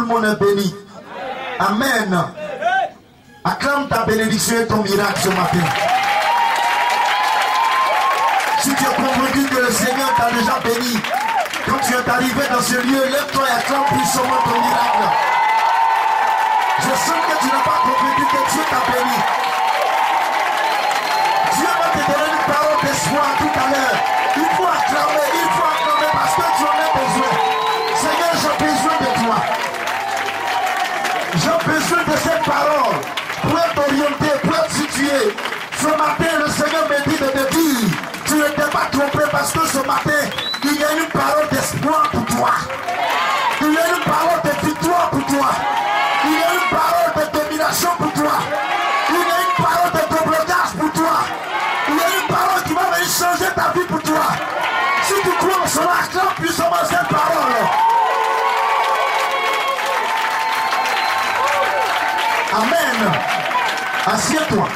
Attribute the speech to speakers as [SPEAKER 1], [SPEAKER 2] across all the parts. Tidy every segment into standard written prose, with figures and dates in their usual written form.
[SPEAKER 1] le monde est béni. Amen. Acclame ta bénédiction et ton miracle ce matin. Si tu es convaincu que le Seigneur t'a déjà béni, quand tu es arrivé dans ce lieu, lève-toi et acclame puissamment ton miracle. Je sens que tu n'as pas compris que Dieu t'a béni. Dieu va te donner une parole d'espoir tout à l'heure. Il faut acclamer parce que tu en as besoin. Seigneur, j'ai besoin de toi. J'ai besoin de cette parole pour être orienté, pour être situé. Ce matin, le Seigneur me dit de te dire, tu ne t'es pas trompé parce que ce matin, il y a une parole d'espoir pour toi. Il y a une parole de victoire pour toi. Il y a une parole de domination pour toi. Il y a une parole de déblocage pour toi. Il y a une parole qui va venir changer ta vie pour toi. Si tu crois en cela, acclame puissamment cette parole. Amen. Assieds-toi.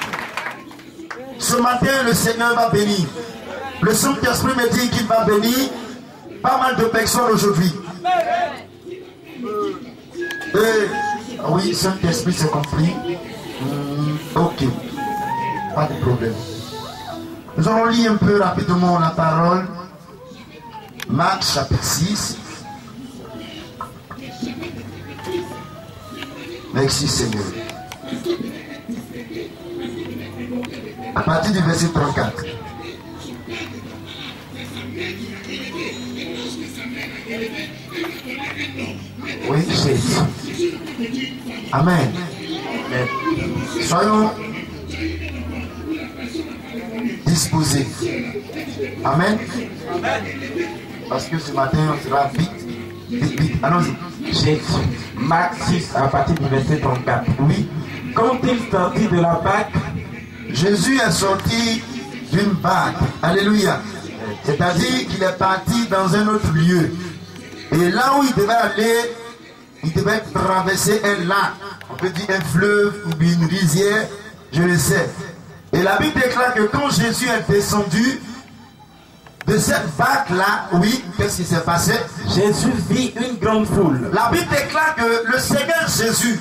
[SPEAKER 1] Ce matin, le Seigneur va bénir. Le Saint-Esprit me dit qu'il va bénir pas mal de personnes aujourd'hui. Oui, Saint-Esprit, c'est compris. Ok. Pas de problème. Nous allons lire un peu rapidement la parole. Marc chapitre 6. Merci Seigneur. À partir du verset 34. Oui, Jésus. Amen. Soyons disposés. Amen. Parce que ce matin, on sera vite. Allons-y.
[SPEAKER 2] Jésus. Marc 6, à partir du verset 34.
[SPEAKER 1] Oui.
[SPEAKER 2] Quand il sortit de la barque,
[SPEAKER 1] Jésus est sorti d'une barque. Alléluia. C'est-à-dire qu'il est parti dans un autre lieu. Et là où il devait aller, il devait traverser un lac. On peut dire un fleuve ou une rizière, je le sais. Et la Bible déclare que quand Jésus est descendu de cette barque-là, oui, qu'est-ce qui s'est passé?
[SPEAKER 2] Jésus vit une grande foule.
[SPEAKER 1] La Bible déclare que le Seigneur Jésus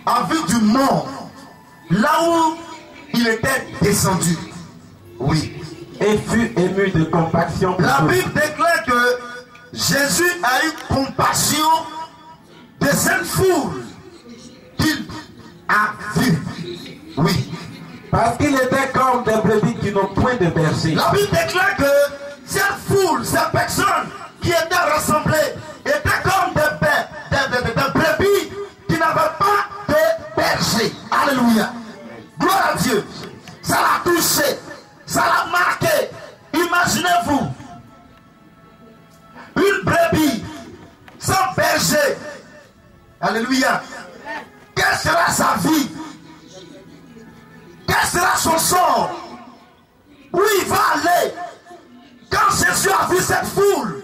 [SPEAKER 1] a vu du monde là où il était descendu. Oui.
[SPEAKER 2] Et fut ému de compassion.
[SPEAKER 1] La Bible déclare que Jésus a eu compassion de cette foule qu'il a vue. Oui.
[SPEAKER 2] Parce qu'il était comme des brebis qui n'ont point de berger.
[SPEAKER 1] La Bible déclare que cette foule, ces personnes qui étaient rassemblées, étaient comme des brebis qui n'avaient pas de berger. Alléluia. Gloire à Dieu. Ça l'a touché. Ça l'a marqué. Imaginez-vous. Une brebis sans berger. Alléluia. Quelle sera sa vie? Quel sera son sort? Où il va aller? Quand Jésus a vu cette foule,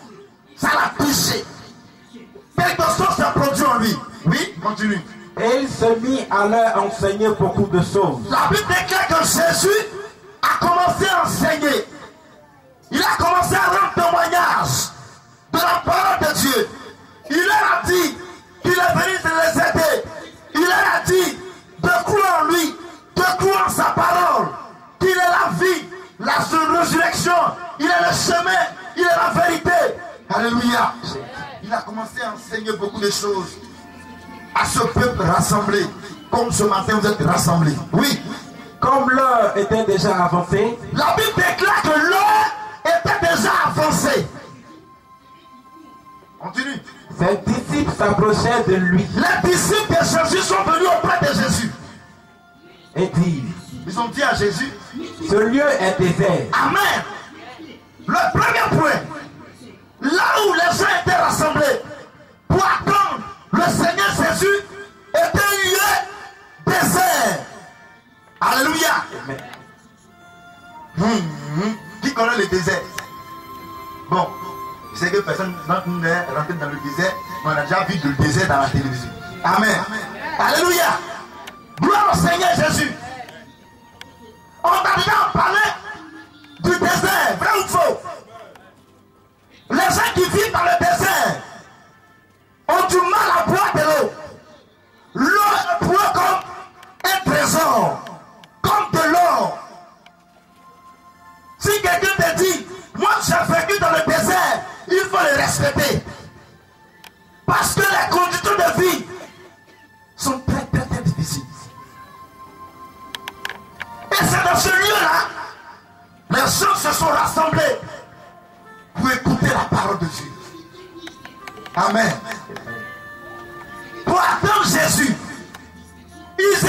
[SPEAKER 1] ça l'a touché. Quelque chose s'est produit en lui. Oui, continue.
[SPEAKER 2] Et il se mit à leur enseigner beaucoup de choses.
[SPEAKER 1] La Bible déclare que Jésus a commencé à enseigner. Il a commencé à rendre témoignage de la parole de Dieu. Il leur a dit qu'il est venu de les aider. Il leur a dit de croire en lui, de croire en sa parole, qu'il est la vie, la résurrection, il est le chemin, il est la vérité. Alléluia. Il a commencé à enseigner beaucoup de choses à ce peuple rassemblé, comme ce matin vous êtes rassemblés. Oui.
[SPEAKER 2] Comme l'heure était déjà avancée,
[SPEAKER 1] La Bible déclare que l'heure était déjà avancée. Continue.
[SPEAKER 2] ses disciples s'approchaient de lui
[SPEAKER 1] Les disciples de Jésus sont venus auprès de Jésus.
[SPEAKER 2] et dirent,
[SPEAKER 1] Ils ont dit à Jésus,
[SPEAKER 2] ce lieu est désert.
[SPEAKER 1] Amen. Le premier point, là où les gens étaient rassemblés pour attendre le Seigneur Jésus, était un lieu désert. Alléluia. Qui connaît le désert? Bon, je sais que personne n'est rentré dans le désert, mais on a déjà vu le désert dans la télévision. Amen. Alléluia. Gloire au Seigneur Jésus. On t'a déjà parlé du désert, vrai ou faux? Les gens qui vivent dans le désert ont du mal à boire de l'eau.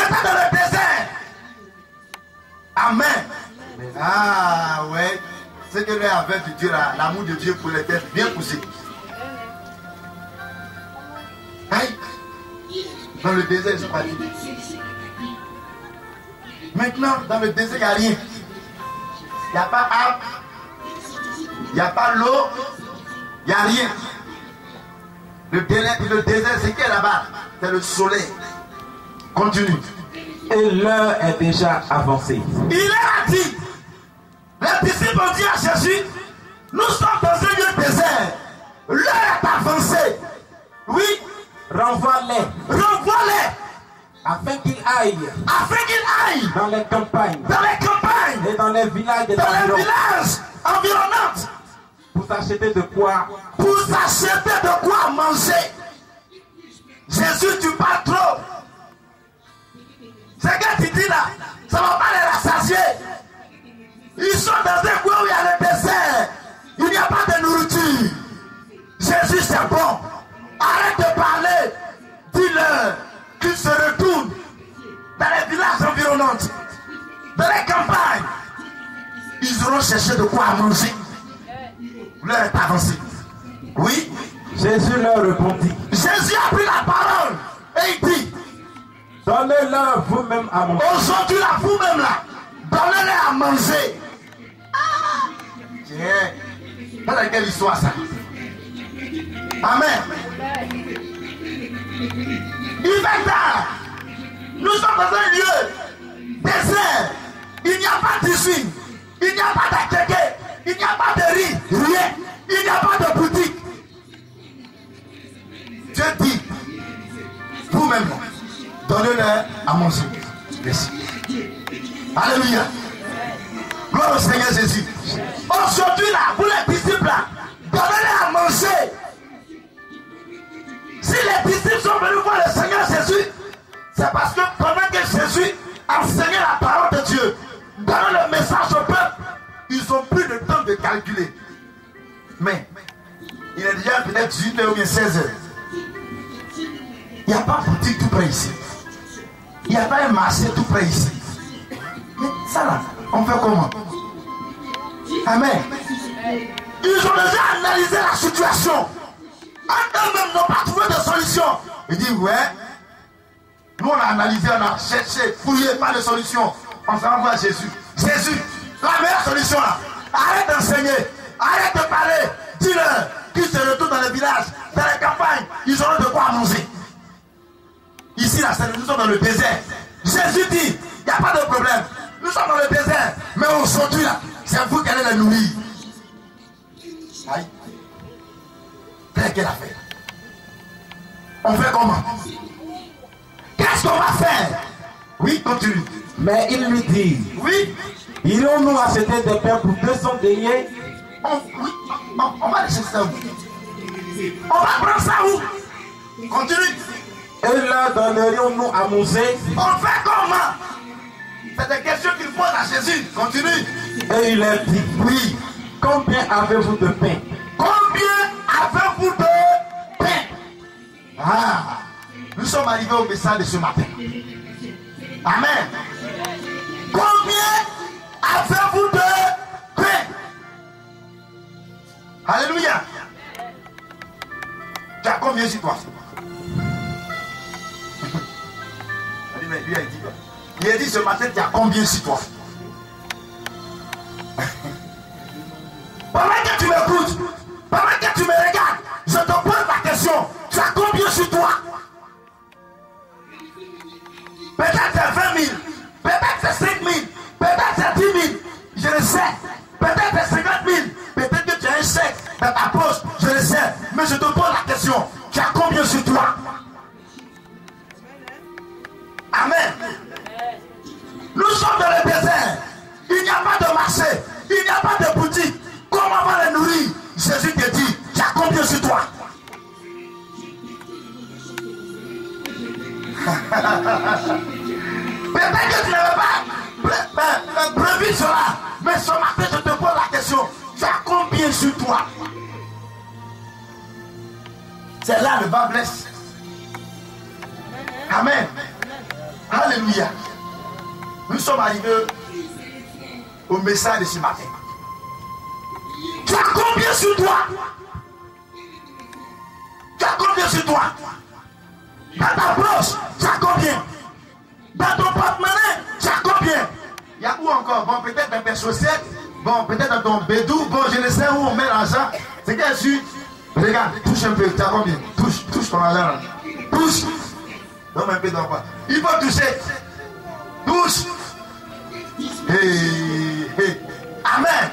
[SPEAKER 1] était dans le désert. Amen. Ah ouais. Ce que lui avait de Dieu là, l'amour de Dieu pour les terres bien poussé. Aïe. Dans le désert, je crois. Maintenant, dans le désert, il n'y a rien. Il n'y a pas arbre. Il n'y a pas l'eau. Il n'y a rien. Le désert, c'est qui est là-bas? C'est le soleil. Continue.
[SPEAKER 2] Et l'heure est déjà avancée.
[SPEAKER 1] Il a dit, les disciples ont dit à Jésus, nous sommes dans un lieu désert. L'heure est avancée. Oui.
[SPEAKER 2] Renvoie-les.
[SPEAKER 1] Renvoie-les.
[SPEAKER 2] Afin qu'ils aillent.
[SPEAKER 1] Afin qu'ils aillent.
[SPEAKER 2] Dans les campagnes.
[SPEAKER 1] Dans les campagnes.
[SPEAKER 2] Et dans les villages des
[SPEAKER 1] dans les villages environnants.
[SPEAKER 2] Pour s'acheter de quoi.
[SPEAKER 1] Pour s'acheter de quoi manger. Jésus, tu parles trop. Ce que tu dis là, ça ne va pas les rassasier. Ils sont dans un coin où il y a le désert. Il n'y a pas de nourriture. Jésus, c'est bon. Arrête de parler. Dis-leur qu'ils se retournent dans les villages environnants, dans les campagnes. Ils auront cherché de quoi manger. L'heure est avancée. Oui.
[SPEAKER 2] Jésus leur répondit.
[SPEAKER 1] Jésus a pris la parole et il dit,
[SPEAKER 2] donnez-leur vous-même à manger.
[SPEAKER 1] aujourd'hui là, vous-même là, donnez-leur à manger. Tiens, pas dans quelle histoire ça. Amen. Il va tard. Nous sommes dans un lieu désert. Il n'y a pas d'usine. Il n'y a pas d'atelier. Il n'y a pas de riz. Rien. Il n'y a pas de boutique. Dieu dit, vous-même, donnez-leur à manger. Merci. Alléluia. Gloire au Seigneur Jésus. Aujourd'hui là, pour les disciples là, donnez-leur à manger. Si les disciples sont venus voir le Seigneur Jésus, c'est parce que pendant que Jésus enseignait la parole de Dieu, donnant le message au peuple, ils ont plus le temps de calculer. Mais, il est déjà peut-être 18h ou bien 16h. Il n'y a pas de boutique tout près ici. Il n'y a pas un marché tout près ici. Mais ça là, on fait comment? Amen. Ils ont déjà analysé la situation. Eux-mêmes n'ont pas trouvé de solution. Ils disent, ouais, nous on a analysé, on a cherché, fouillé, pas de solution. On s'en va à Jésus. Jésus, la meilleure solution là. Arrête d'enseigner, arrête de parler. Dis-leur qu'ils se retournent dans les villages, dans les campagnes, ils auront de quoi manger. Ici là, nous sommes dans le désert. Jésus dit, il n'y a pas de problème. Nous sommes dans le désert, mais aujourd'hui là, c'est vous qui allez les nourrir. Aïe. Qu'est-ce a fait? On fait comment? Qu'est-ce qu'on va faire? Oui, continue.
[SPEAKER 2] Mais il lui dit,
[SPEAKER 1] oui,
[SPEAKER 2] irons-nous acheter des pains pour 200 deniers?
[SPEAKER 1] Oui, on va aller chercher ça où? On va prendre ça où? Continue.
[SPEAKER 2] Et leur donnerions-nous à manger?
[SPEAKER 1] On fait comment? C'est des questions qu'il pose à Jésus. Continue.
[SPEAKER 2] Et il leur dit,
[SPEAKER 1] oui,
[SPEAKER 2] combien avez-vous de pain?
[SPEAKER 1] Combien avez-vous de pain? Ah, nous sommes arrivés au message de ce matin. Amen. Combien avez-vous de pain? Alléluia. Tu as combien sur toi? Il a dit ce matin, tu as combien sur toi? Pendant que tu m'écoutes, pendant que tu me regardes, je te pose la question, tu as combien sur toi? Peut-être c'est 20 000, peut-être c'est 5 000, peut-être c'est 10 000, je le sais. Peut-être c'est 50 000, peut-être que tu as un chèque dans ta poche, je le sais. Mais je te pose la question, tu as combien sur toi? Amen. Nous sommes dans le désert. Il n'y a pas de marché. Il n'y a pas de boutique. Comment on va les nourrir? Jésus te dit, tu as combien sur toi? Peut-être que tu n'avais pas prévu cela. Mais ce matin, je te pose la question. Tu as combien sur toi? C'est là le bas blesse. Amen. Alléluia. Alléluia. Nous sommes arrivés au message de ce matin. Tu as combien sur toi? Tu as combien sur toi? Dans ta poche, tu as combien? Dans ton porte-monnaie, tu as combien? Il y a où encore? Bon, peut-être dans tes chaussettes, bon, peut-être dans ton bédou, bon, je ne sais où on met l'argent. C'est qu'elle suit. Regarde, touche un peu, tu as combien? Touche ton argent. Touche. Donne un peu d'envoi. Il faut toucher. Touche. Hey. Amen.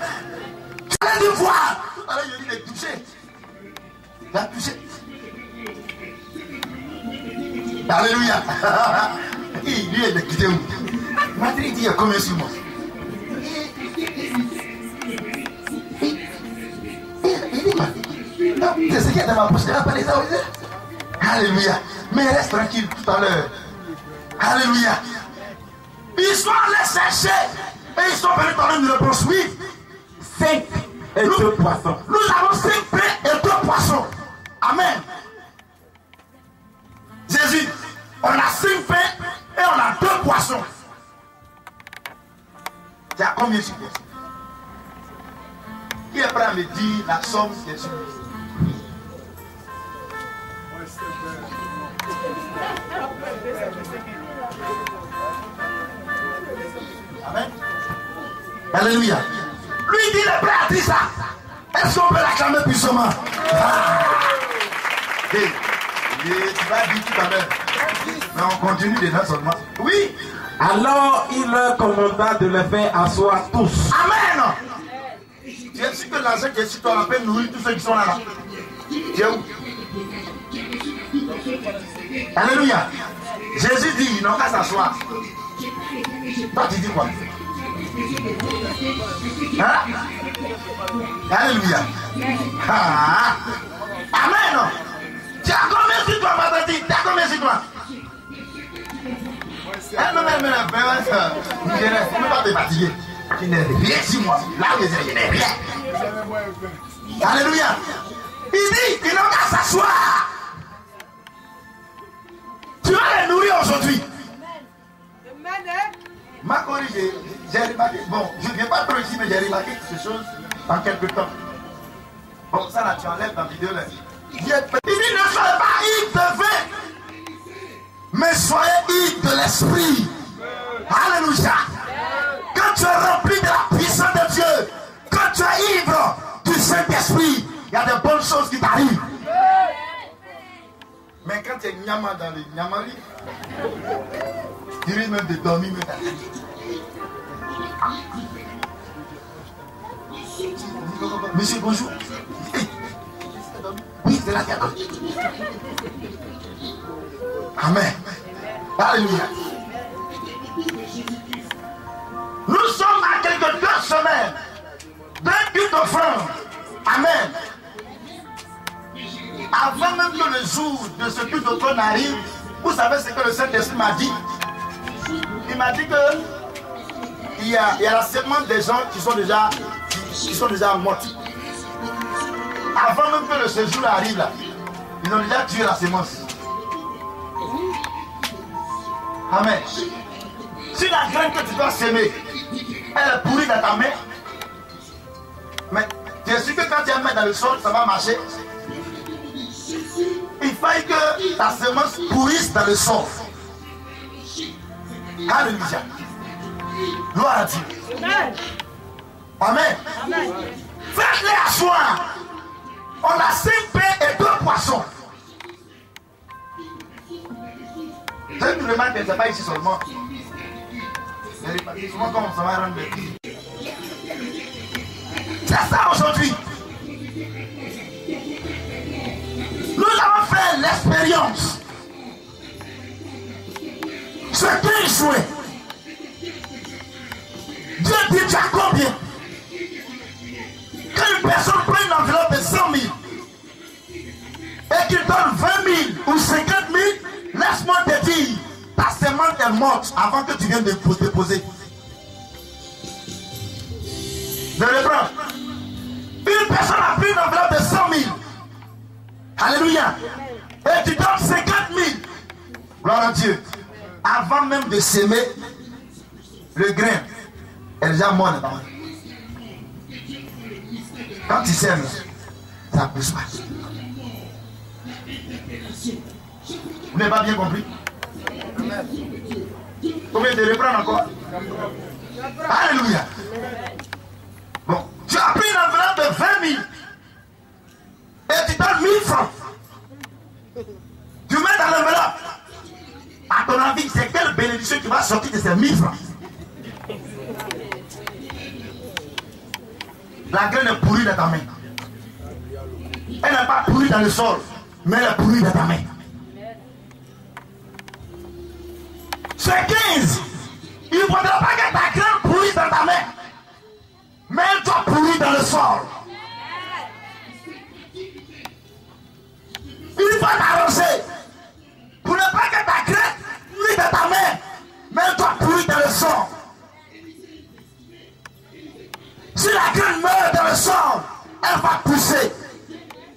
[SPEAKER 1] Tu allais te voir. Tout à l'heure, je dis de toucher. Tu as touché. Alléluia. Lui est de quitter où? Maintenant, il dit, il y a combien sur moi? Non, c'est ce qu'il y a dans ma bouche. Alléluia. Mais reste tranquille tout à l'heure. Alléluia. Ils sont allés chercher et ils sont venus par une réponse. Oui.
[SPEAKER 2] 5 et 2 poissons.
[SPEAKER 1] Nous avons 5 pains et 2 poissons. Amen. Jésus, on a 5 pains et on a 2 poissons. Tu as combien sur toi? Qui est prêt à me dire la somme qui est sur toi? Amen. Alléluia. Lui dit, il est prêt à dire ça. Est-ce qu'on peut l'acclamer puissamment? Hey, tu vas dire tout à l'heure. Mais on continue déjà seulement. Oui.
[SPEAKER 2] Alors il leur commanda de les faire asseoir tous.
[SPEAKER 1] Amen. Tu es sûr que l'argent qui est sur toi peut nourrir tous ceux qui sont là. Tu es où? Alléluia. Jésus dit, ils n'ont qu'à s'asseoir. Toi tu dis quoi? Hein? Alléluia. Ah. Amen. Tu as combien sur toi, ma tante? Tu as combien sur toi? Je ne peux pas te fatiguer. Tu n'es rien sur moi. Là où je n'ai rien. Alléluia. Il dit, ils n'ont qu'à s'asseoir. Tu vas les nourrir aujourd'hui. Ma corrigé, j'ai remarqué. Bon, je ne viens pas trop ici, mais j'ai remarqué quelque chose en quelque temps. Bon, ça là, tu enlèves dans la vidéo là. Il dit, ne soyez pas ivres de vin, mais soyez ivres de l'esprit. Alléluia. Quand tu es rempli de la puissance de Dieu, quand tu es ivre du Saint-Esprit, il y a de bonnes choses qui t'arrivent. Mais quand tu es nyama dans les nyamari, tu risques même de dormir. Monsieur, bonjour. Oui, c'est la terre. Amen. Alléluia. Nous sommes à quelques 2 semaines d'un culte d'offrande. Amen. Avant même que le jour de ce culte d'offrande arrive, vous savez ce que le Saint-Esprit m'a dit? Il m'a dit que il y a la semence des gens qui sont déjà morts. Avant même que le séjour arrive là, ils ont déjà tué la semence. Amen. Si la graine que tu dois semer, elle est pourrie dans ta main, mais tu es sûr que quand tu la mets dans le sol, ça va marcher. Il faille que ta semence pourrisse dans le sol. Alléluia. Gloire à Dieu. Amen. Faites-les asseoir. On a 5 pains et 2 poissons. Je ne remarque que ce n'est pas ici seulement. Souvent comme ça va rendre. C'est ça aujourd'hui. Nous avons fait l'expérience. Ce qui est joué. Dieu dit, tu as combien? Quand une personne prend une enveloppe de 100 000 et qu'il donne 20 000 ou 50 000, laisse-moi te dire, ta semence est morte avant que tu viennes de déposer. Je reprends. Une personne a pris une enveloppe de 100 000. Alléluia. Et tu donnes 50 000. Gloire à Dieu. avant même de s'aimer, le grain est déjà mort dans ta main. Quand tu sèmes, ça ne pousse pas. Vous n'avez pas bien compris? Combien de reprendre encore? Alléluia. Bon, tu as pris une enveloppe de 20 000 et tu donnes 1000 francs. Tu mets dans l'enveloppe. À ton avis, c'est quelle bénédiction qui va sortir de ces 1000 francs? La graine est pourrie dans ta main. Elle n'est pas pourrie dans le sol, mais elle est pourrie dans ta main. C'est 15. Il ne faudra pas que ta graine pourrisse dans ta main, mais elle doit pourrir dans le sol. Il faut t'arranger pour ne pas que ta graine pourrisse dans ta main, mais elle doit pourrir dans le sol. Si la graine meurt dans le sol, elle va pousser.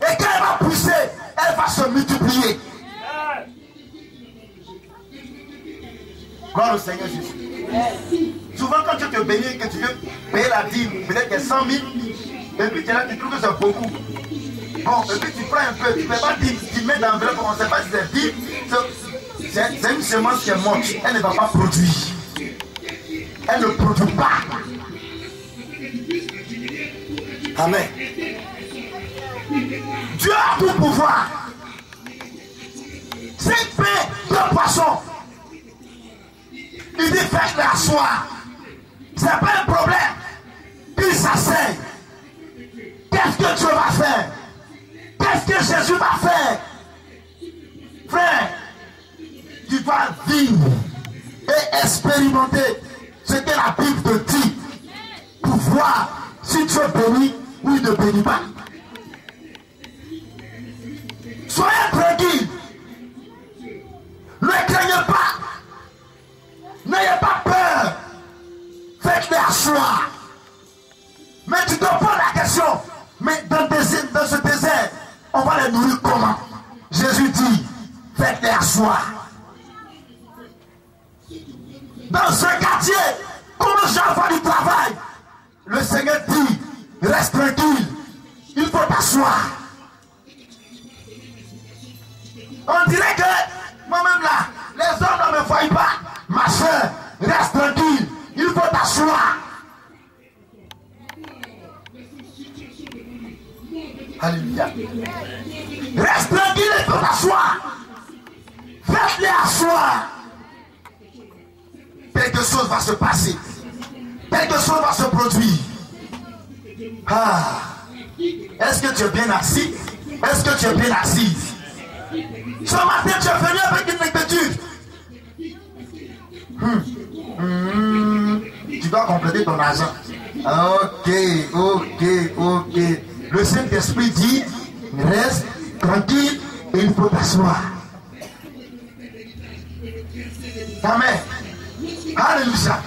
[SPEAKER 1] Et quand elle va pousser, elle va se multiplier. Gloire au Seigneur Jésus. Souvent quand tu te bénis, que tu veux payer la dîme, peut-être que 100 000, et puis tu es là, tu trouves que c'est beaucoup. Bon, et puis tu prends un peu, tu ne fais pas dîme, tu mets dans l'enveloppe, on ne sait pas si c'est dîme. C'est une semence qui est morte, elle ne va pas produire. Elle ne produit pas. Amen. Dieu a tout pouvoir. C'est paix de poisson. Il dit faites-les asseoir. Ce n'est pas un problème. Il s'asseye. Qu'est-ce que Dieu va faire? Qu'est-ce que Jésus va faire? Frère, tu dois vivre et expérimenter ce que la Bible te dit pour voir si Dieu bénit ou il ne bénit pas. Soyez tranquille. Ne craignez pas. N'ayez pas peur. Faites-les asseoir. Mais tu te poses la question. Mais dans ce désert, on va les nourrir comment? Jésus dit, faites-les asseoir. Dans ce quartier, comment j'en fais du travail? Le Seigneur dit, reste tranquille. Il faut t'asseoir. On dirait que moi-même là, les hommes ne me voient pas. Ma soeur, reste tranquille. Il faut t'asseoir. Alléluia. Reste tranquille, il faut t'asseoir. Faites-les asseoir. Quelque chose va se passer. Quelque chose va se produire. Ah. Est-ce que tu es bien assis? Est-ce que tu es bien assise? Ce matin, tu es venu avec une inquiétude. Tu dois compléter ton argent. Ok. Le Saint-Esprit dit, reste tranquille et il faut t'asseoir. Amen. Alléluia.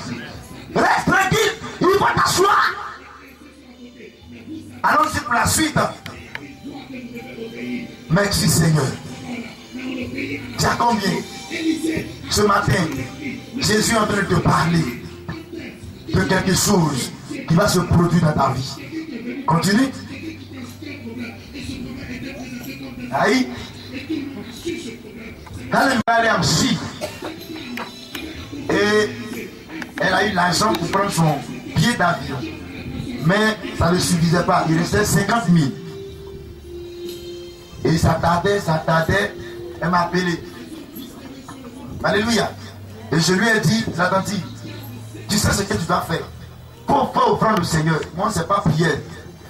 [SPEAKER 1] Reste tranquille, il faut t'asseoir. Allons-y pour la suite. Merci Seigneur. Tu as combien? Ce matin, Jésus est en train de te parler de quelque chose qui va se produire dans ta vie. Continue. Aïe. Elle est allée en Chine. Et elle a eu l'argent pour prendre son billet d'avion. Mais ça ne suffisait pas. Il restait 50 000. Et ça tardait. Elle m'a appelé. Alléluia. Et je lui ai dit, attentif, tu sais ce que tu dois faire. Pour faire offrande au Seigneur. Moi, ce n'est pas prière.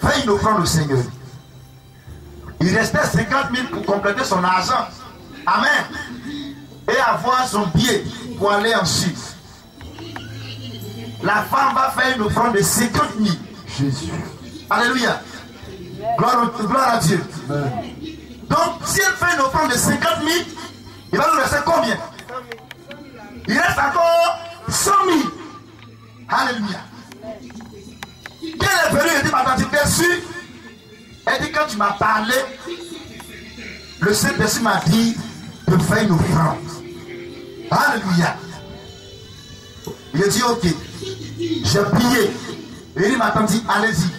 [SPEAKER 1] Fais une offrande au Seigneur. Il restait 50 000 pour compléter son argent. Amen. Et avoir son billet pour aller en Chine. La femme va faire une offrande de 50 000. Jésus. Alléluia. Gloire à Dieu. Amen. Donc, si elle fait une offrande de 50 000, il va nous rester combien? Il reste encore 100 000. Alléluia. Quand elle est venue, elle dit, madame, tu es sûr? Elle dit, quand tu m'as parlé, le Saint-Esprit m'a dit de faire une offrande. Alléluia. Il a dit ok. J'ai prié. Et il m'a dit allez-y.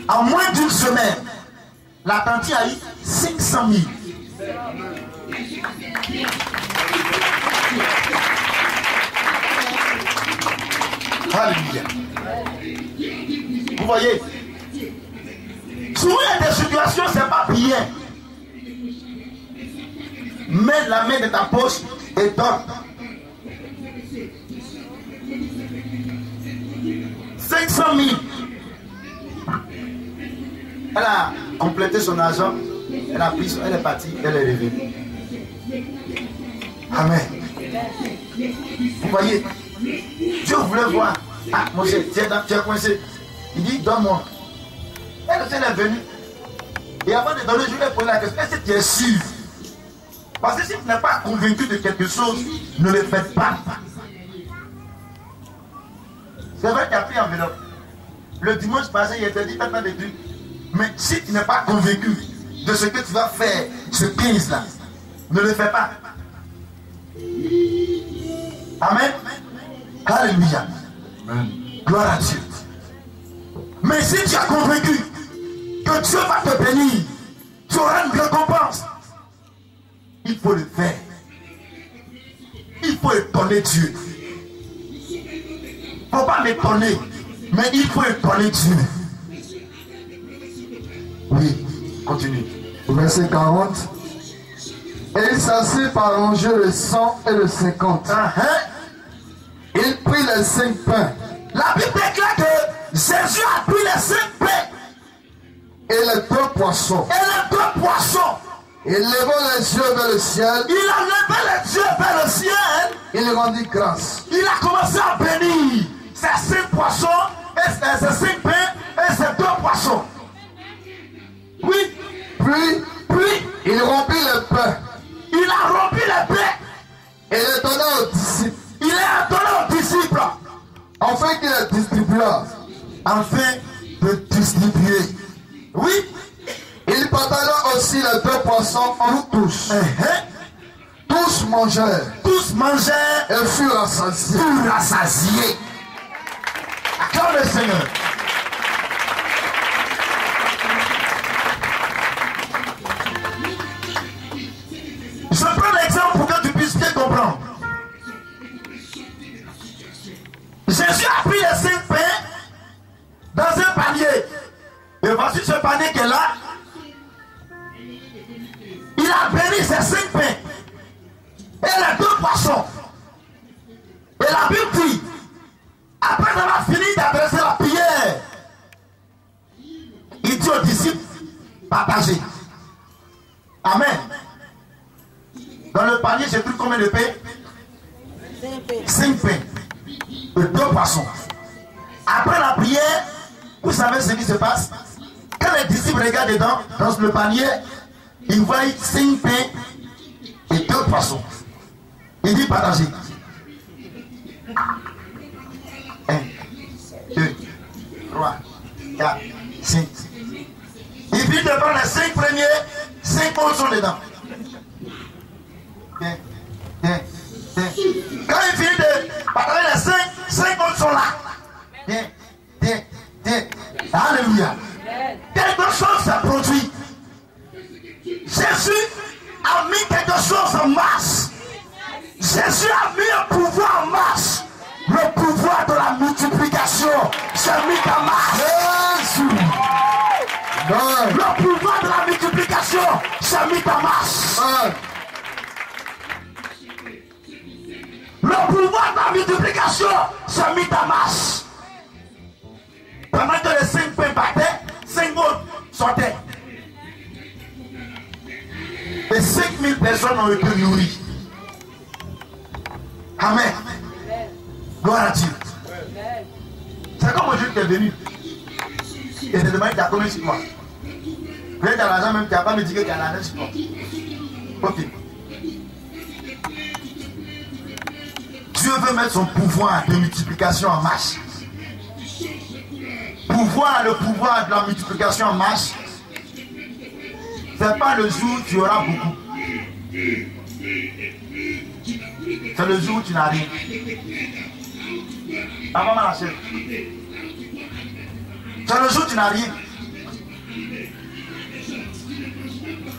[SPEAKER 1] En moins d'une semaine, la tante a eu 500 000. Alléluia. Vous voyez, souvent il y a des situations, c'est pas bien. Mets la main dans ta poche et donne. 500 000. Elle a complété son argent. Elle a pris, elle est partie, elle est revenue. Amen. Vous voyez, Dieu voulait voir. Ah, Moshe, tu es coincé. Il dit, donne-moi. Elle est venue. Et avant de donner, je lui ai posé la question, est-ce que tu es sûr? Parce que si tu n'es pas convaincu de quelque chose, ne le faites pas. C'est vrai qu'il a pris enveloppe. Le dimanche passé, il était dit tellement de trucs. Mais si tu n'es pas convaincu de ce que tu vas faire, ce 15-là, ne le fais pas. Amen. Alléluia. Amen. Gloire à Dieu. Mais si tu es convaincu que Dieu va te bénir, tu auras une récompense. Il faut le faire. Il faut étonner Dieu. Il ne faut pas m'étonner, mais il faut étonner Dieu. Oui, continue.
[SPEAKER 3] Verset 40. Et il s'assit par ranger le 100 et le 50. Il prit les 5 pains.
[SPEAKER 1] La Bible déclare que Jésus a pris les 5 pains.
[SPEAKER 3] Et les 2 poissons.
[SPEAKER 1] Et les 2 poissons.
[SPEAKER 3] Et levant les yeux vers le ciel.
[SPEAKER 1] Il a levé les yeux vers le ciel.
[SPEAKER 3] Il rendit grâce.
[SPEAKER 1] Il a commencé à bénir ces 5 poissons, et ces 5 pains et ces 2 poissons. Oui. Puis,
[SPEAKER 3] il rompit les pains.
[SPEAKER 1] Il a rompu les pains.
[SPEAKER 3] Et les donna aux disciples.
[SPEAKER 1] Il les donné aux disciples.
[SPEAKER 3] Afin qu'il les distribua.
[SPEAKER 1] Afin de distribuer. Oui.
[SPEAKER 3] Il partagea aussi les 2 poissons en tous. Tous mangèrent.
[SPEAKER 1] Tous mangèrent.
[SPEAKER 3] Et furent rassasiés.
[SPEAKER 1] Furent rassasiés. Acclame le Seigneur. Je prends l'exemple pour que tu puisses bien comprendre. Jésus a pris les 5 pains dans un panier. Et voici ce panier qui est là. Il a béni ces 5 pains et les 2 poissons. Et la Bible dit, après avoir fini d'adresser la prière, il dit aux disciples, partagez. Amen. Dans le panier, j'ai pris combien de pains? 5 pains et 2 poissons. Après la prière, vous savez ce qui se passe? Quand les disciples regardent dedans, dans le panier, ils voient 5 pains et 2 poissons. Il dit partagez. 1, 2, 3, 4, 5. Il vient de prendre les 5 premiers, 5 autres sont dedans. Bien. Quand il vient de partager les 5 autres sont là. Bien. Alléluia. Quelque chose s'est produit. Jésus a mis quelque chose en marche. Jésus a mis un pouvoir en marche. Le pouvoir de la multiplication s'est mis en marche. Jésus. Le pouvoir de la multiplication s'est mis en marche. Le pouvoir de la multiplication s'est mis en marche. Pendant que les 5 pains battaient, 5 autres sortaient. Et 5000 personnes ont été nourries. Amen. Gloire à Dieu. C'est comme Jésus qui est venu. Et te demande tu as combien sur toi. Viens dans l'argent même, tu n'as pas me dit que tu as l'argent sur toi. Ok. Dieu veut mettre son pouvoir de multiplication en marche. Le pouvoir de la multiplication en marche. C'est pas le jour où tu auras beaucoup. C'est le jour où tu n'arrives. Avant ma chaîne. C'est le jour où tu n'arrives.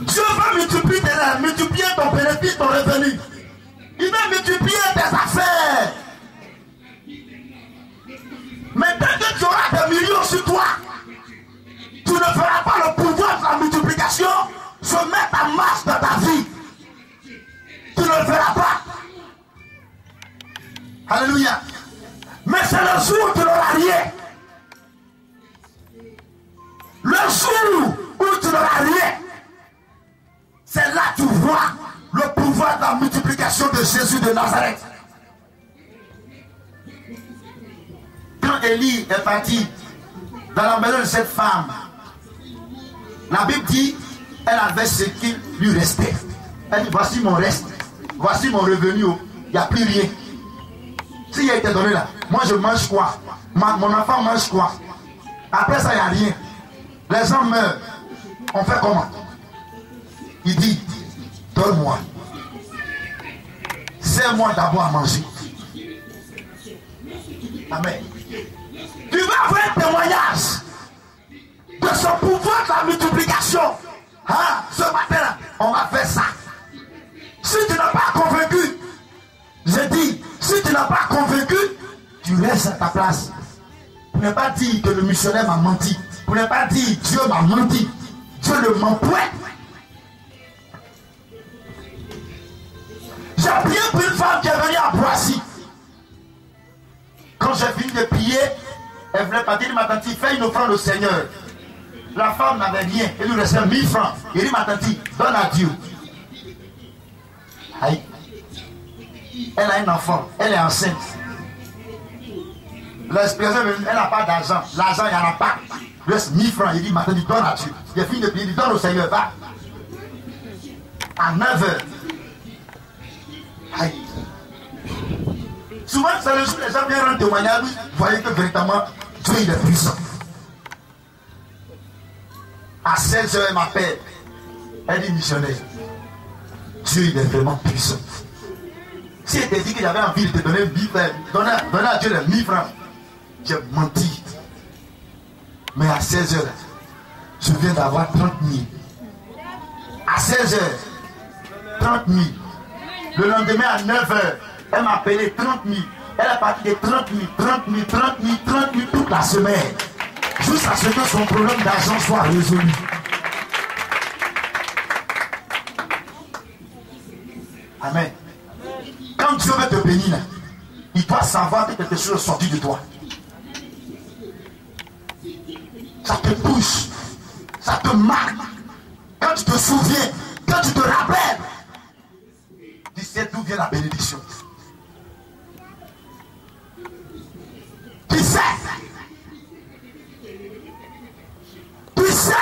[SPEAKER 1] Dieu va multiplier ton bénéfice, ton revenu. Il va multiplier tes affaires. Mais dès que tu auras des millions sur toi, tu ne feras pas le pouvoir de la multiplication se mettre en marche dans ta vie. Tu ne le feras pas. Alléluia. Mais c'est le jour où tu n'auras rien. Le jour où tu n'auras rien, c'est là que tu vois le pouvoir de la multiplication de Jésus de Nazareth. Quand Élie est parti dans la maison de cette femme, la Bible dit, elle avait ce qui lui restait. Elle dit, voici mon reste, voici mon revenu, il n'y a plus rien. S'il a été donné là, moi je mange quoi? Mon enfant mange quoi? Après ça, il n'y a rien. Les gens meurent. On fait comment? Il dit, donne-moi. Sers-moi d'abord à manger. Amen. Tu vas avoir un témoignage de ce pouvoir de la multiplication. Hein? Ce matin-là, on va faire ça. Si tu n'as pas convaincu, je dis, si tu n'as pas convaincu, tu restes à ta place. Pour ne pas dire que le missionnaire m'a menti. Pour ne pas dire Dieu m'a menti. Dieu ne ment point. J'ai prié pour une femme qui est venue à Boissy. Quand j'ai fini de prier, elle voulait partir. Il m'a dit, fais une offrande au Seigneur. La femme n'avait rien. Elle lui restait 1000 francs. Il dit, m'a dit, donne à Dieu. Aïe. Elle a un enfant. Elle est enceinte. L'expression, elle n'a pas d'argent. L'argent, il n'y en a pas. Il reste 1000 francs. Il dit, m'a dit, donne à Dieu. Il a fini de prier. Il dit, donne au Seigneur. Va. À 9h. Aïe. Souvent, c'est le jour où les gens viennent rendre témoignage. Vous voyez que véritablement, Dieu il est puissant. À 16h, elle m'appelle. Elle dit, missionnaire, Dieu il est vraiment puissant. Si elle t'a dit que j'avais envie de te donner 1000 francs, donner à Dieu les 1000 francs, j'ai menti. Mais à 16h, je viens d'avoir 30 000. À 16h, 30 000. Le lendemain à 9h, elle m'a appelé 30 000. Elle est partie de 30 000, 30 000, 30 000, 30 000 toute la semaine. Jusqu'à ce que son problème d'argent soit résolu. Amen. Quand Dieu veut te bénir, il doit savoir que quelque chose est sorti de toi. Ça te touche, ça te marque. Quand tu te souviens, quand tu te rappelles, tu sais d'où vient la bénédiction. Tu sais. Tu sais.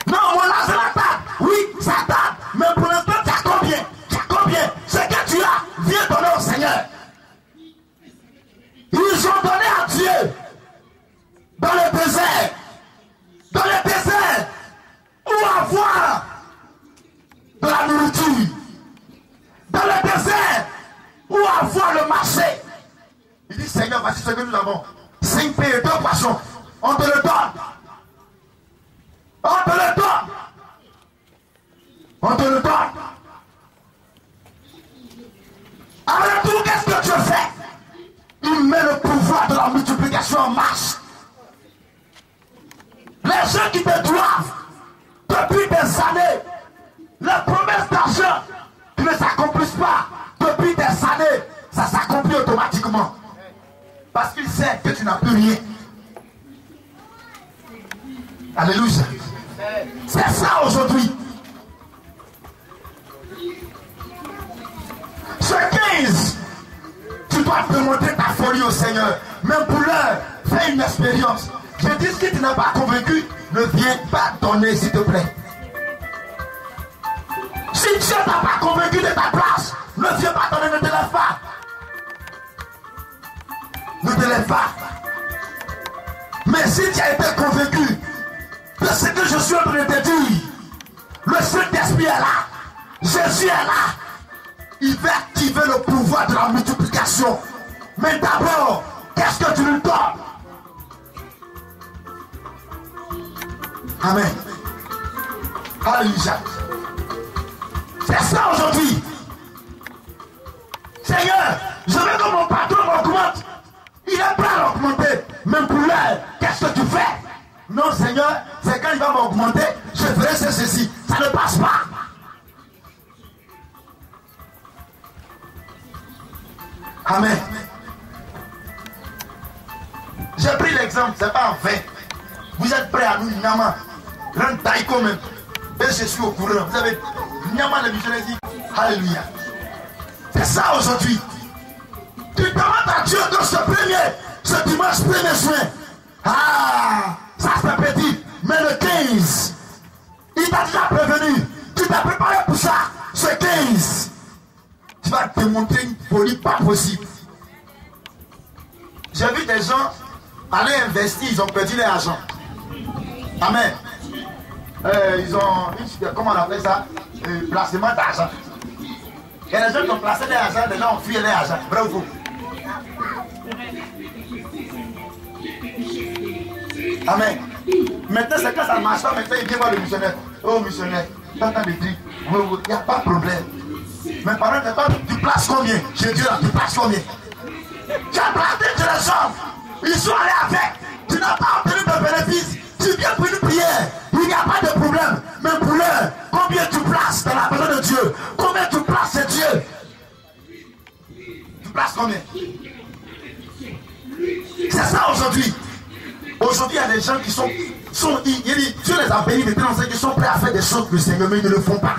[SPEAKER 1] Non, mon argent la table. Oui, ça table. Mais pour l'instant, tu as combien? Tu as combien? Ce que tu as, viens donner au Seigneur. Ils ont donné à Dieu dans le désert. Dans le désert. Où avoir de la nourriture. Dans le désert. Où avoir le marché. Il dit, Seigneur, voici ce que nous avons. 5 pains et 2 poissons. On te le donne. On te le donne. On te le donne. Alors tout, qu'est-ce que Dieu fait? Il met le pouvoir de la multiplication en marche. Les gens qui te doivent depuis des années, les promesses d'argent qui ne s'accomplissent pas depuis des années, ça s'accomplit automatiquement. Parce qu'il sait que tu n'as plus rien. Alléluia. C'est ça aujourd'hui. Ce 15, tu dois demander ta folie au Seigneur. Même pour l'heure, fais une expérience. Je dis que tu n'es pas convaincu, ne viens pas donner s'il te plaît. Si Dieu ne t'a pas convaincu de ta place, ne viens pas donner, ne te lève pas. Ne te lève pas. Mais si tu as été convaincu de ce que je suis en train de te dire, le Saint-Esprit est là. Jésus est là. Il veut activer le pouvoir de la multiplication. Mais d'abord, qu'est-ce que tu lui donnes? Amen. Alléluia. C'est ça aujourd'hui. Seigneur, je veux que mon patron m'augmente. Il est prêt à l'augmenter. Même pour l'heure, qu'est-ce que tu fais? Non, Seigneur, c'est quand il va m'augmenter, je ferai ceci. Ça ne passe pas. Amen. J'ai pris l'exemple, c'est pas en fait. Vous êtes prêts à nous, Nyama, rendre taïko même. Et je suis au courant. Vous avez Nyama le missionnaire dit, alléluia. C'est ça aujourd'hui. Tu demandes à Dieu de ce dimanche 1er juin. Ah, ça c'est petit. Mais le 15, il t'a déjà prévenu. Tu t'es préparé pour ça. Ce 15, tu vas te montrer une folie pas possible. J'ai vu des gens aller investir, ils ont perdu leur argent. Amen. Ils ont, comment on appelle ça? Placement d'argent. Il y a des gens qui ont placé leur argent, des gens ont fui leur argent. Vrai ou faux? Amen. Maintenant, c'est quand ça ne marche pas, maintenant il vient voir le missionnaire. Oh missionnaire, t'entends des trucs. Il n'y a pas de problème. Mais par exemple, tu places combien? J'ai dit là, tu places combien? Tu as planté de les gens. Ils sont allés avec. Tu n'as pas obtenu de bénéfice. Tu viens pour une prière. Il n'y a pas de problème. Mais pour l'heure, combien tu places dans la maison de Dieu? Combien tu places c'est Dieu? Tu places combien? C'est ça aujourd'hui. Aujourd'hui, il y a des gens qui sont Dieu les a bénis maintenant, c'est qu'ils sont prêts à faire des choses que le Seigneur, mais ils ne le font pas.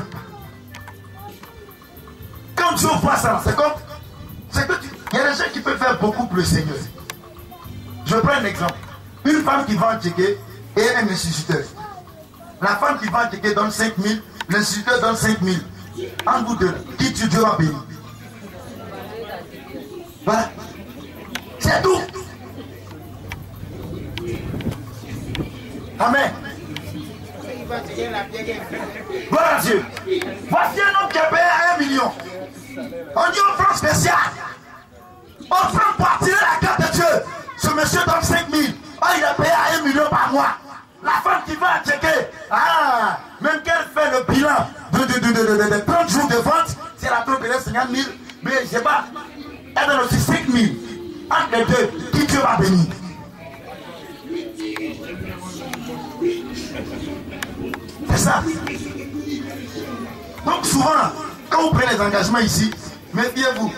[SPEAKER 1] Quand Dieu voit ça, c'est comme, il y a des gens qui peuvent faire beaucoup pour le Seigneur. Je prends un exemple. Une femme qui va en checker et un instituteur. La femme qui va en checker donne 5 000, l'instituteur donne 5 000. En bout de qui Dieu va bénir. Voilà. C'est tout. Amen. Voilà Dieu. Voici un homme qui a payé 1 million. On dit offrande spéciale. Offrande pour attirer la carte de Dieu. Ce monsieur donne 5 000. Oh, il a payé à 1 million par mois. La femme qui va checker. Ah, même qu'elle fait le bilan de 30 jours de vente, si elle a trouvé 50 000, mais je ne sais pas, elle donne aussi 5 000. Entre les deux, qui Dieu va bénir. C'est ça. Donc souvent, quand vous prenez les engagements ici, méfiez-vous.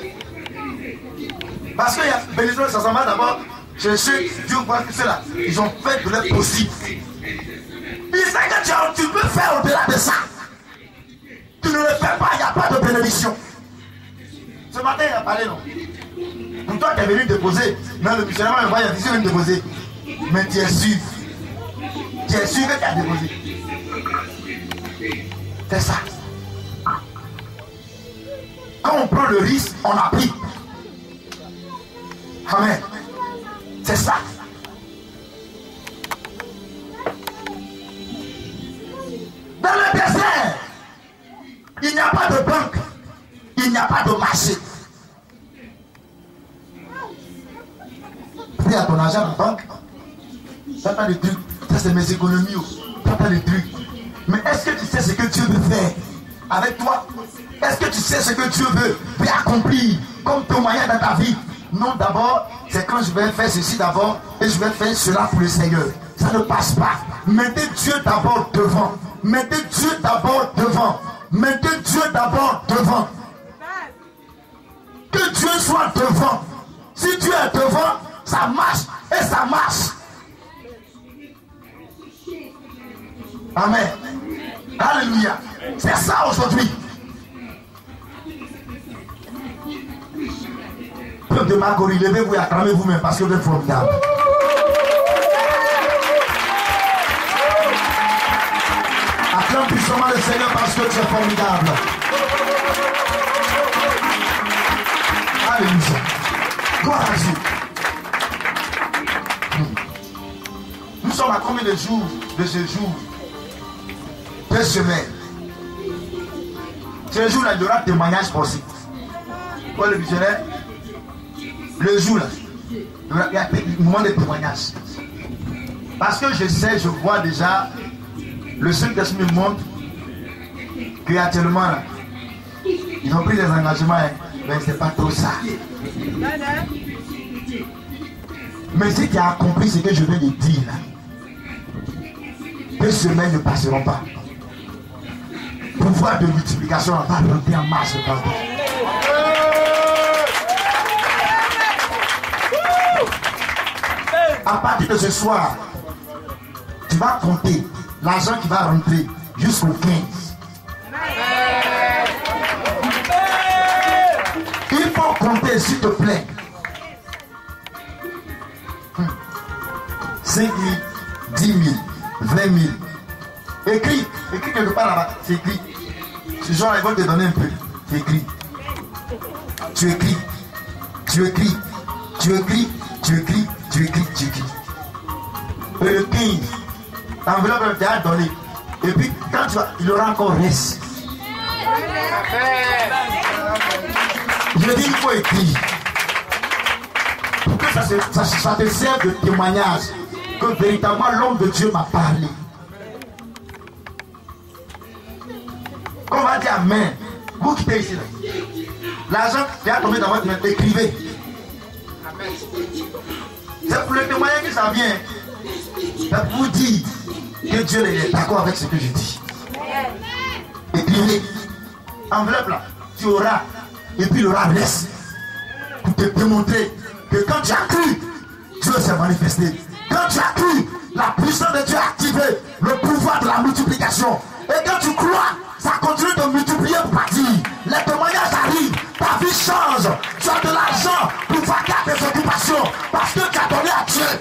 [SPEAKER 1] Parce qu'il y a bénédiction de Sassama d'abord, je sais, Dieu voit que ceux-là, ils ont fait de leur possible. Il sait que tu peux faire au-delà de ça. Tu ne le fais pas, il n'y a pas de bénédiction. Ce matin, il a parlé, non? Pour toi, tu es venu déposer. Non, le missionnaire me voit, il a dit, je viens de déposer. Mais tu es sûr. Tu es sûr que tu as déposé. C'est ça. Quand on prend le risque, on applique. Amen. C'est ça. Dans le désert, il n'y a pas de banque. Il n'y a pas de marché. Tu as ton argent en banque. Tu as des trucs. Ça, c'est mes économies. Tu as des trucs. Mais est-ce que tu sais ce que Dieu veut faire avec toi? Est-ce que tu sais ce que Dieu veut accomplir comme ton moyen dans ta vie? Non, d'abord, c'est quand je vais faire ceci d'abord et je vais faire cela pour le Seigneur. Ça ne passe pas. Mettez Dieu d'abord devant. Mettez Dieu d'abord devant. Mettez Dieu d'abord devant. Que Dieu soit devant. Si Dieu est devant, ça marche et ça marche. Amen. Alléluia. C'est ça aujourd'hui. Peuple de Margorie, levez-vous et acclamez vous-même parce que vous êtes formidable. Acclame puissamment le Seigneur parce que tu es formidable. Alléluia. Gloire à Dieu. Nous sommes à combien de jours de ce jour? 2 semaines. Ce jour-là, il y aura témoignage possible. Pour le missionnaire, le jour-là, il y a un moment de témoignage. Parce que je sais, je vois déjà, le Saint-Esprit me montre qu'actuellement, ils ont pris des engagements, mais ce n'est pas trop ça. Mais si tu as accompli ce que je viens de dire, 2 semaines ne passeront pas. Pouvoir de multiplication va rentrer en masse dans toi. À partir de ce soir, tu vas compter l'argent qui va rentrer jusqu'au 15. Il faut compter, s'il te plaît. 5 000, 10 000, 20 000. Écris quelque part là-bas, c'est écrit. Ce genre, ils vont te donner un peu. C'est écrit. Tu écris. Tu écris. Tu écris. Tu écris. Tu écris. Tu écris. Et le 15, l'enveloppe te a donné. Et puis, quand tu vas, il aura encore reste. Je dis, il faut écrire. Pour que ça te serve de témoignage. Que véritablement l'homme de Dieu m'a parlé. On va dire amen. Vous quittez ici. L'argent qui a tombé dans votre main, écrivez. C'est pour le témoignage que ça vient. C'est pour vous dire que Dieu est d'accord avec ce que je dis. Écrivez. Enveloppe là, tu auras. Et puis il aura reste. Pour te démontrer que quand tu as cru, Dieu s'est manifesté. Quand tu as cru, la puissance de Dieu a activé le pouvoir de la multiplication. Et quand tu crois, ça continue de multiplier pour partir. Les témoignages arrivent, ta vie change. Tu as de l'argent pour vaquer à tes occupations parce que tu as donné à Dieu.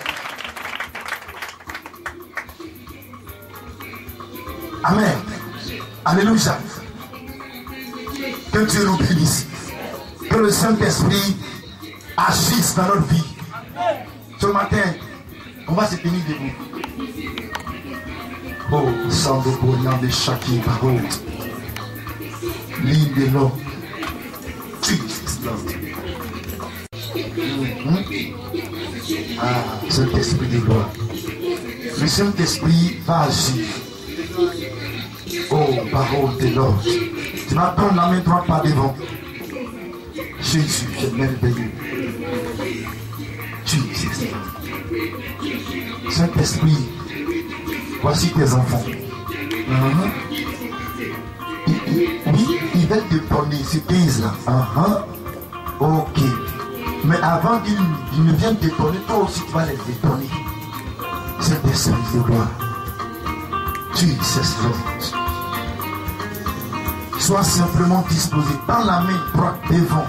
[SPEAKER 1] Amen. Alléluia. Que Dieu nous bénisse. Que le Saint-Esprit agisse dans notre vie. Ce matin, on va se tenir debout. Oh, sang de Borian de Chaki, Barreau. Ligne de l'eau. Ah, Saint-Esprit de gloire. Le Saint-Esprit va agir. Oh, parole de l'ordre. Tu vas prendre la main droite par devant. Jésus, je merveilleux. Jésus. Saint-Esprit, voici tes enfants. Oui, ils veulent te donner ces 15 là. Ok. Mais avant qu'ils ne viennent te donner, toi aussi tu vas les donner. Saint-Esprit de gloire. Jesus Lord. Sois simplement disposé. Dans la main droite devant.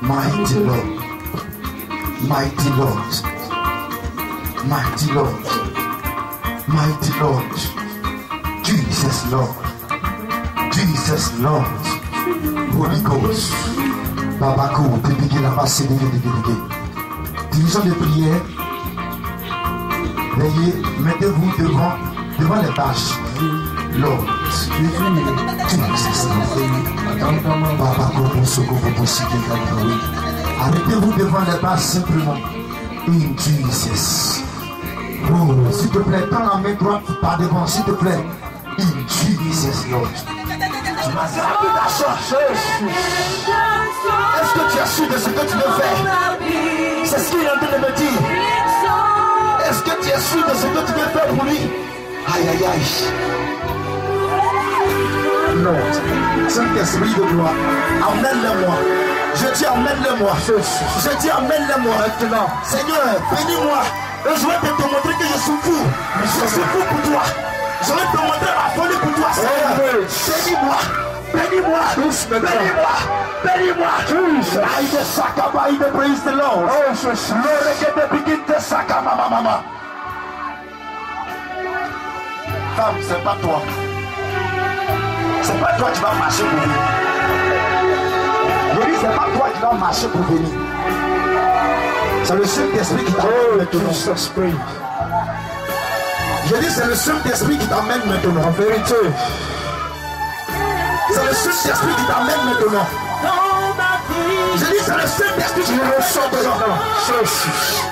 [SPEAKER 1] Mighty Lord. Mighty Lord. Mighty Lord. Mighty Lord. Jesus Lord. Jesus Lord. Holy Ghost. Babako, Tébégué, la basse, division de prière. Veillez, mettez-vous devant les bâches. Lord. Jesus Lord. Babako, Soko, arrêtez-vous devant les bâches simplement. In Jesus. Oh, s'il te plaît, prends la main droite par devant, s'il te plaît. In Jesus Lord. Tu m'as servi d'achat. Est-ce que tu as su de ce que tu veux faire? C'est ce qu'il est en train de me dire. Est-ce que tu as su de ce que tu veux faire pour lui? Aïe aïe aïe. Non. Saint-Esprit de gloire, emmène-le-moi. Je dis emmène-le-moi. Je dis emmène-le-moi maintenant. Seigneur, bénis-moi. Et je vais te montrer que je suis fou. Je suis fou pour toi. Je vais te montrer ma folie pour toi, Seigneur. Bénis-moi. Bénis-moi. Bénis-moi. Bénis-moi. Aïe de Sakaba, aïe de praise the Lord. Oh, je suis le reggae de begin de Sakaba, maman. Femme, c'est pas toi. C'est pas toi qui vas marcher pour venir. Je dis, c'est pas toi qui vas marcher pour venir. C'est le Saint-Esprit qui t'emmène maintenant. Je dis, c'est le Saint-Esprit qui t'emmène maintenant. En vérité. C'est le Saint-Esprit qui t'amène maintenant. Je dis, c'est le Saint-Esprit qui t'amène maintenant. C'est le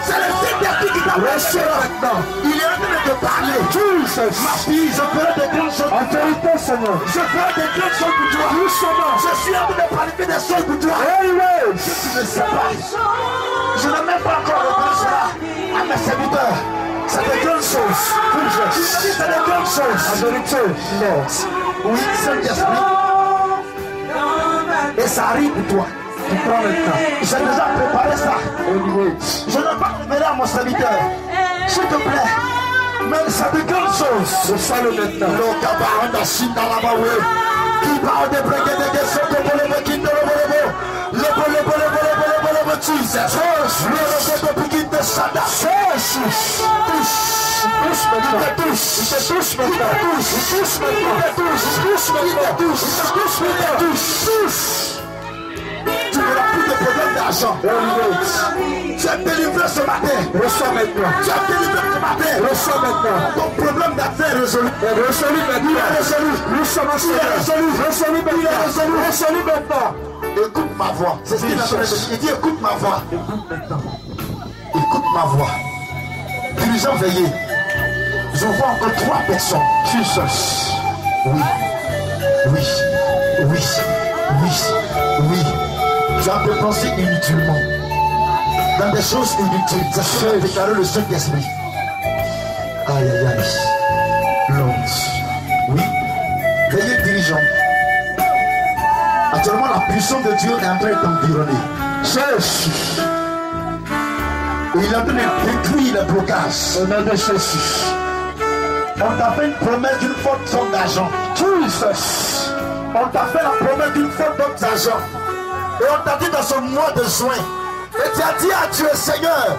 [SPEAKER 1] Saint-Esprit qui t'amène maintenant. Il est en train de te parler. Ma fille, je ferai des grandes choses.
[SPEAKER 2] Autorité, Seigneur.
[SPEAKER 1] Je ferai des grandes choses pour toi. Je suis en train de planifier des choses pour toi. Si tu ne sais pas, je n'ai même pas encore révélé cela à mes serviteurs. C'est des grandes choses. C'est des grandes choses.
[SPEAKER 2] En vérité,
[SPEAKER 1] Oui, Saint-Esprit. Et ça arrive pour toi.
[SPEAKER 2] tu prends le temps.
[SPEAKER 1] J'ai déjà préparé ça. Je n'ai pas révélé à mon serviteur. S'il te plaît. Mais c'est de grandes choses.
[SPEAKER 2] Je sens le maintenant.
[SPEAKER 1] Le cabaret d'Achille dans la baoué. Qui parle de breguer des questions de bolebo, qui te le bolebo. Le bolebo, Jesus. Le bolebo, qui te sada. Touche maintenant. Touche maintenant. Tu n'auras plus de problème d'argent. Tu es délivré ce matin.
[SPEAKER 2] Reçois maintenant.
[SPEAKER 1] Tu es délivré ce matin.
[SPEAKER 2] Reçois maintenant.
[SPEAKER 1] Ton problème d'affaires est résolu.
[SPEAKER 2] Résolu maintenant.
[SPEAKER 1] Il est résolu.
[SPEAKER 2] Nous sommes résolu maintenant.
[SPEAKER 1] Écoute ma voix. C'est ce qu'il a fait. Il dit écoute ma voix. Écoute ma voix. Dirigeant veillé. Je vois encore 3 personnes. Jesus. Oui. Tu as dépensé inutilement dans des choses inutiles. C'est ce que déclaré le Saint-Esprit. Aïe. Lord. Oui. Veillez dirigeant. Actuellement, la puissance de Dieu est en train de t'environner. Jésus. Et il est en train de détruire les blocages.
[SPEAKER 2] Au nom de Jésus.
[SPEAKER 1] On t'a fait une promesse d'une forte somme d'argent. Jesus. On t'a fait la promesse d'une forte somme d'argent. Et on t'a dit dans ce mois de juin. Et tu as dit à Dieu, Seigneur,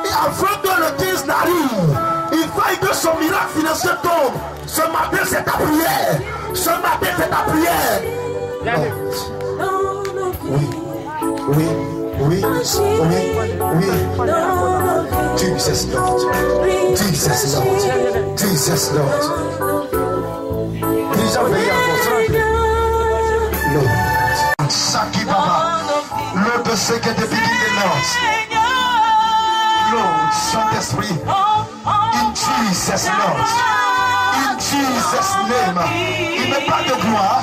[SPEAKER 1] et avant que le 15 n'arrive, il faille que son miracle financier tombe. Ce matin, c'est ta prière. Ce matin, c'est ta prière. Oui. Jesus Lord. Déjà veillé à votre Lord. Saki Baba. Lord de ce que te begin Lord. Lord, Saint-Esprit. In Jesus Lord. In Jesus name. Il met pas de gloire.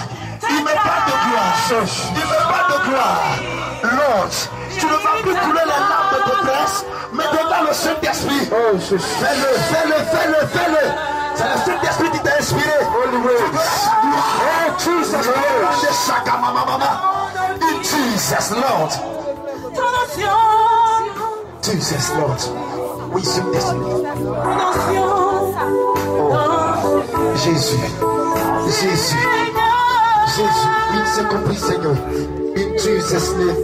[SPEAKER 1] Lord, tu ne vas plus couler les larmes de détresse, mais devant le Saint-Esprit. Fais-le. C'est le Saint-Esprit qui t'a inspiré. Jesus Lord. Oui, Saint-Esprit. Jésus. Oui, c'est compris, Seigneur. In Jesus name.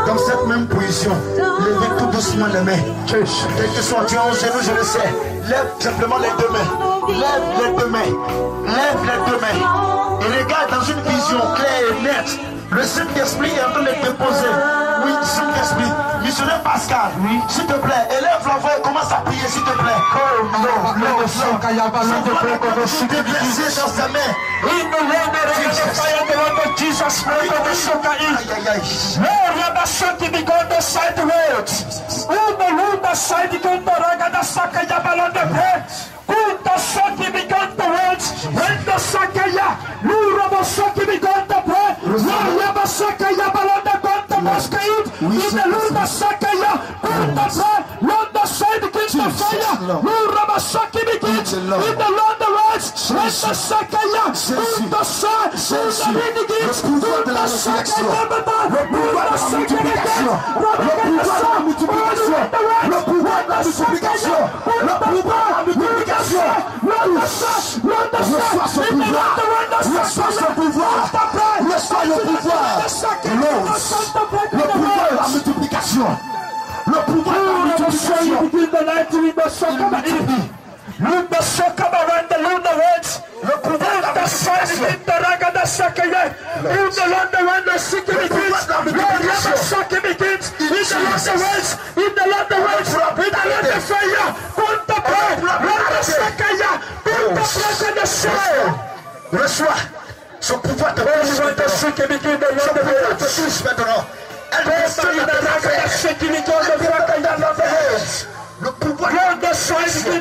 [SPEAKER 1] Dans cette même position, levez tout doucement les mains. Quel que soit tu es en genou, je le sais. Lève simplement les deux mains. Lève les deux mains. Et regarde dans une vision claire et nette. Le Saint-Esprit est en train de déposer. Oui, Saint-Esprit. Missionnaire Pascal, s'il te plaît, élève la voix et commence à prier, s'il te plaît. Déplacer dans sa main. Le pouvoir de la multiplication. Reçois. Son pouvoir te touche maintenant. Elle descend dans ta fesse. Le pouvoir de son esprit.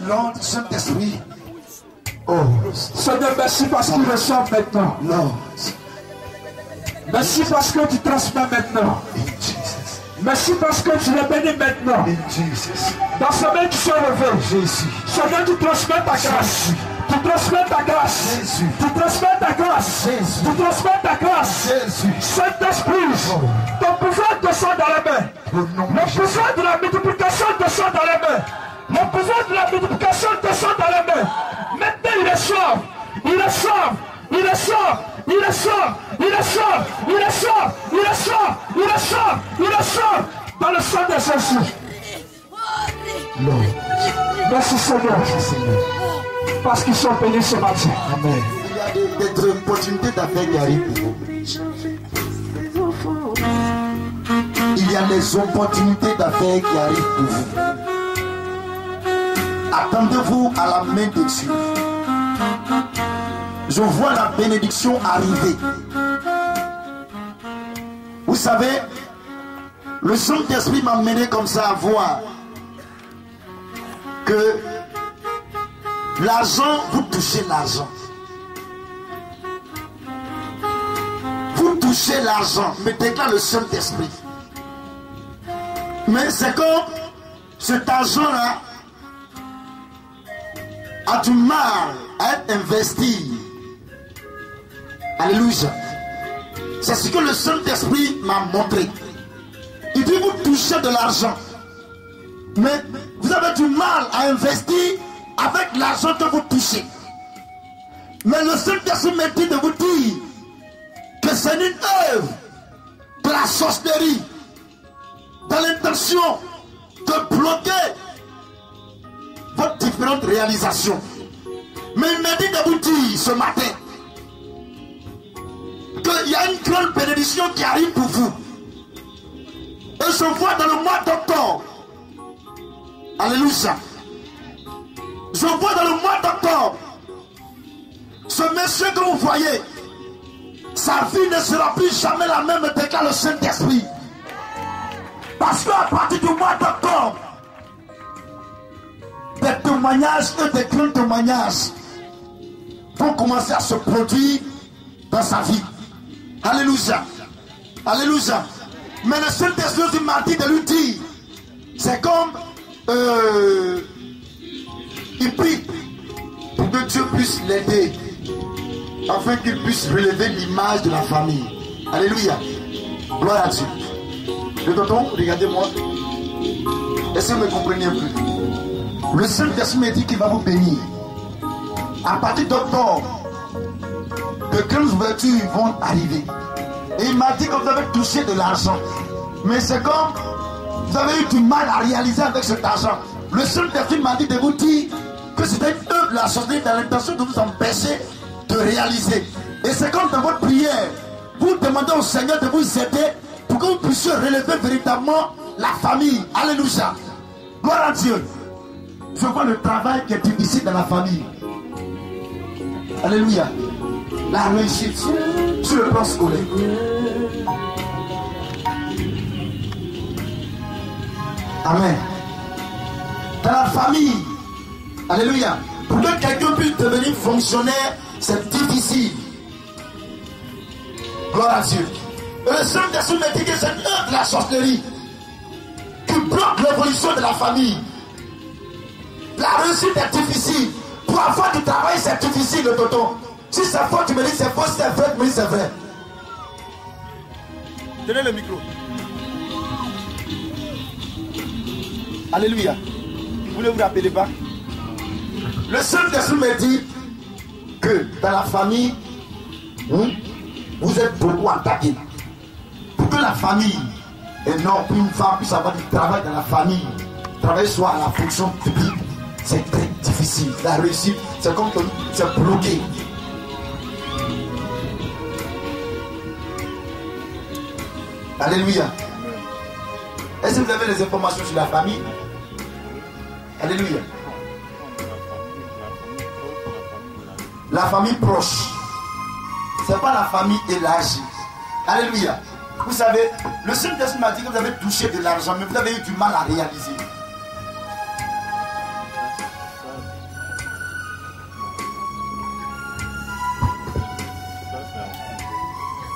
[SPEAKER 1] Lord, Saint-Esprit. Oh,
[SPEAKER 2] Seigneur, merci parce qu'il reçoit maintenant.
[SPEAKER 1] Lord.
[SPEAKER 2] Merci parce que tu transmets maintenant. Merci parce que tu le bénis maintenant. Dans sa main, tu sois levé. Seigneur, tu transmets ta grâce. Tu transmets ta grâce. Tu transmets ta grâce. Tu transmets ta grâce. Saint-Esprit, ton pouvoir descend dans les mains. Le pouvoir de la multiplication descend dans les mains. Le pouvoir de la multiplication descend dans les mains. Maintenant, il est sauve. Il est sauve. Il est sauve. Il est sauve. Il est sauve. Il est sauve. Il est sauve. Il est sauve. Il est sauve. Dans le sang de Jésus. Merci Seigneur. Parce qu'ils sont bénis ce matin.
[SPEAKER 1] Amen. Il y a des opportunités d'affaires qui arrivent pour vous. Il y a des opportunités d'affaires qui arrivent pour vous. Attendez-vous à la main de Dieu. Je vois la bénédiction arriver. Vous savez, le Saint-Esprit m'a mené comme ça à voir que l'argent, vous touchez l'argent. Vous touchez l'argent, me déclare le Saint-Esprit. Mais c'est comme cet argent-là a du mal à être investi. Alléluia. C'est ce que le Saint-Esprit m'a montré. Il dit vous touchez de l'argent. Mais vous avez du mal à investir avec l'argent que vous touchez. Mais le Saint-Esprit me dit de vous dire que c'est une œuvre de la sorcellerie dans l'intention de bloquer vos différentes réalisations. Mais il m'a dit de vous dire ce matin qu'il y a une grande bénédiction qui arrive pour vous. Et je vois dans le mois d'octobre. Alléluia. Je vois dans le mois d'octobre ce monsieur que vous voyez, sa vie ne sera plus jamais la même, déclare le Saint-Esprit. Parce qu'à partir du mois d'octobre, des témoignages et des grands témoignages vont commencer à se produire dans sa vie. Alléluia. Alléluia. Mais le Saint-Esprit m'a dit de lui dire, c'est comme il prie pour que Dieu puisse l'aider afin qu'il puisse relever l'image de la famille. Alléluia. Gloire à Dieu. Le tonton, regardez-moi. Est-ce que vous me comprenez un peu? Le Saint-Esprit m'a dit qu'il va vous bénir. À partir d'octobre, de grandes ouvertures vont arriver. Et il m'a dit que vous avez touché de l'argent. Mais c'est comme vous avez eu du mal à réaliser avec cet argent. Le Saint-Esprit m'a dit de vous dire que c'était une œuvre de la sorcellerie dans l'intention de vous empêcher de réaliser. Et c'est comme dans votre prière, vous demandez au Seigneur de vous aider pour que vous puissiez relever véritablement la famille. Alléluia. Gloire à Dieu. Je vois le travail qui est difficile dans la famille. Alléluia. La réussite sur le plan scolaire. Amen. Dans la famille. Alléluia. Pour que quelqu'un puisse devenir fonctionnaire, c'est difficile. Gloire à Dieu. Et le Saint-Esprit me dit que c'est une œuvre de la sorcellerie qui bloque l'évolution de la famille. La réussite est difficile. Pour avoir du travail, c'est difficile, le tonton. Si c'est faux, tu me dis c'est faux, si c'est vrai, tu me dis c'est vrai. Tenez le micro. Alléluia. Vous ne vous rappelez pas? Le Saint-Esprit me dit que dans la famille, vous êtes beaucoup attaqués. Pour que la famille, et non qu'une femme puisse avoir du travail dans la famille, travailler soit à la fonction publique, c'est très difficile. La réussite, c'est comme que c'est bloqué. Alléluia. Est-ce que vous avez des informations sur la famille? Alléluia. La famille proche. Ce n'est pas la famille élargie. Alléluia. Vous savez, le Saint-Esprit m'a dit que vous avez touché de l'argent, mais vous avez eu du mal à réaliser.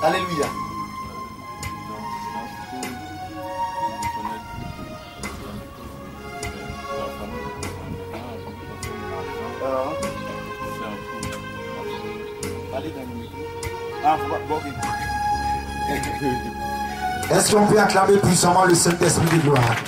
[SPEAKER 1] Alléluia. Est-ce qu'on peut acclamer puissamment le Saint-Esprit de gloire?